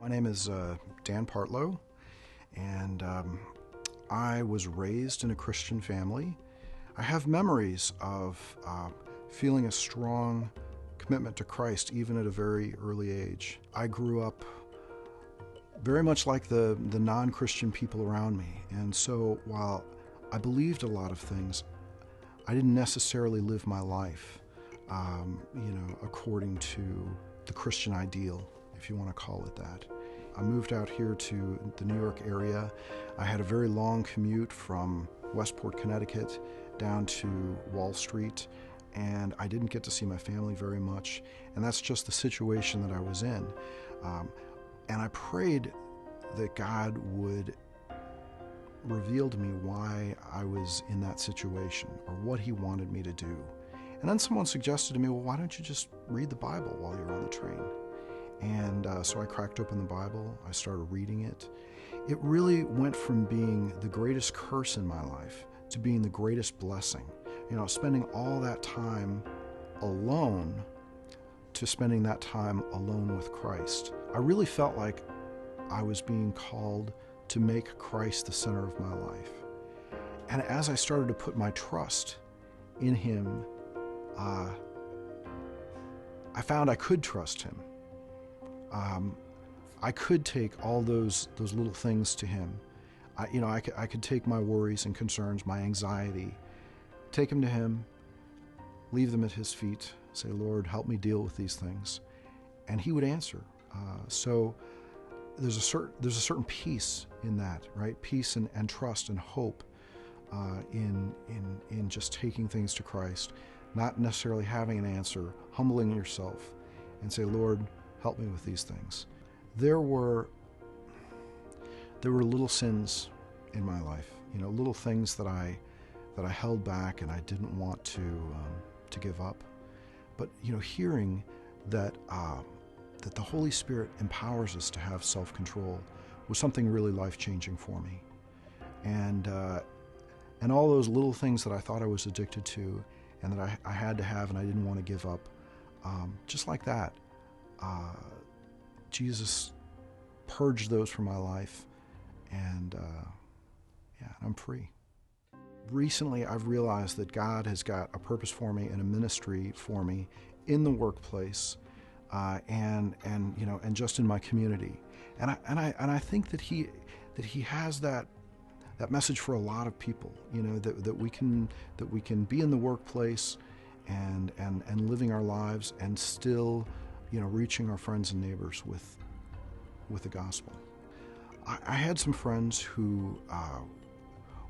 My name is Dan Partlow, and I was raised in a Christian family. I have memories of feeling a strong commitment to Christ even at a very early age. I grew up very much like the non-Christian people around me, and so while I believed a lot of things, I didn't necessarily live my life, according to the Christian ideal, if you want to call it that. I moved out here to the New York area. I had a very long commute from Westport, Connecticut, down to Wall Street, and I didn't get to see my family very much, and that's just the situation that I was in. And I prayed that God would reveal to me why I was in that situation or what He wanted me to do. And then someone suggested to me, well, why don't you just read the Bible while you're on the train? And so I cracked open the Bible, I started reading it. It really went from being the greatest curse in my life to being the greatest blessing. Spending all that time alone to spending that time alone with Christ. I really felt like I was being called to make Christ the center of my life. And as I started to put my trust in Him, I found I could trust Him. I could take all those little things to Him. I could take my worries and concerns, my anxiety, take them to Him, leave them at His feet, say, Lord, help me deal with these things. And He would answer. So there's a certain peace in that, right? Peace and trust and hope in just taking things to Christ, not necessarily having an answer, humbling yourself and say, Lord, help me with these things. There were little sins in my life, little things that I held back and I didn't want to give up. But hearing that the Holy Spirit empowers us to have self-control was something really life-changing for me. And all those little things that I thought I was addicted to and that I had to have and I didn't want to give up, just like that, Jesus purged those from my life, and I'm free. Recently, I've realized that God has got a purpose for me and a ministry for me in the workplace, and just in my community, and I think that He has that message for a lot of people. That we can be in the workplace and living our lives and still reaching our friends and neighbors with the gospel. I had some friends who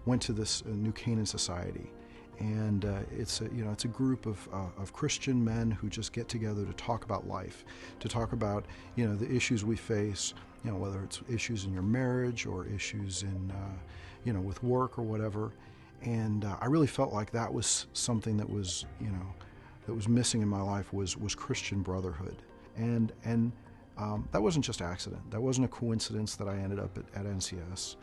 went to this New Canaan Society, and it's a group of Christian men who just get together to talk about life, to talk about the issues we face, whether it's issues in your marriage or issues in with work or whatever. And I really felt like that was something that was missing in my life was Christian brotherhood. And that wasn't just accident. That wasn't a coincidence that I ended up at NCS.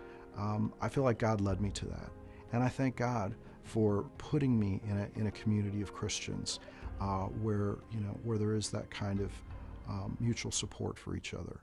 I feel like God led me to that. And I thank God for putting me in a community of Christians where there is that kind of mutual support for each other.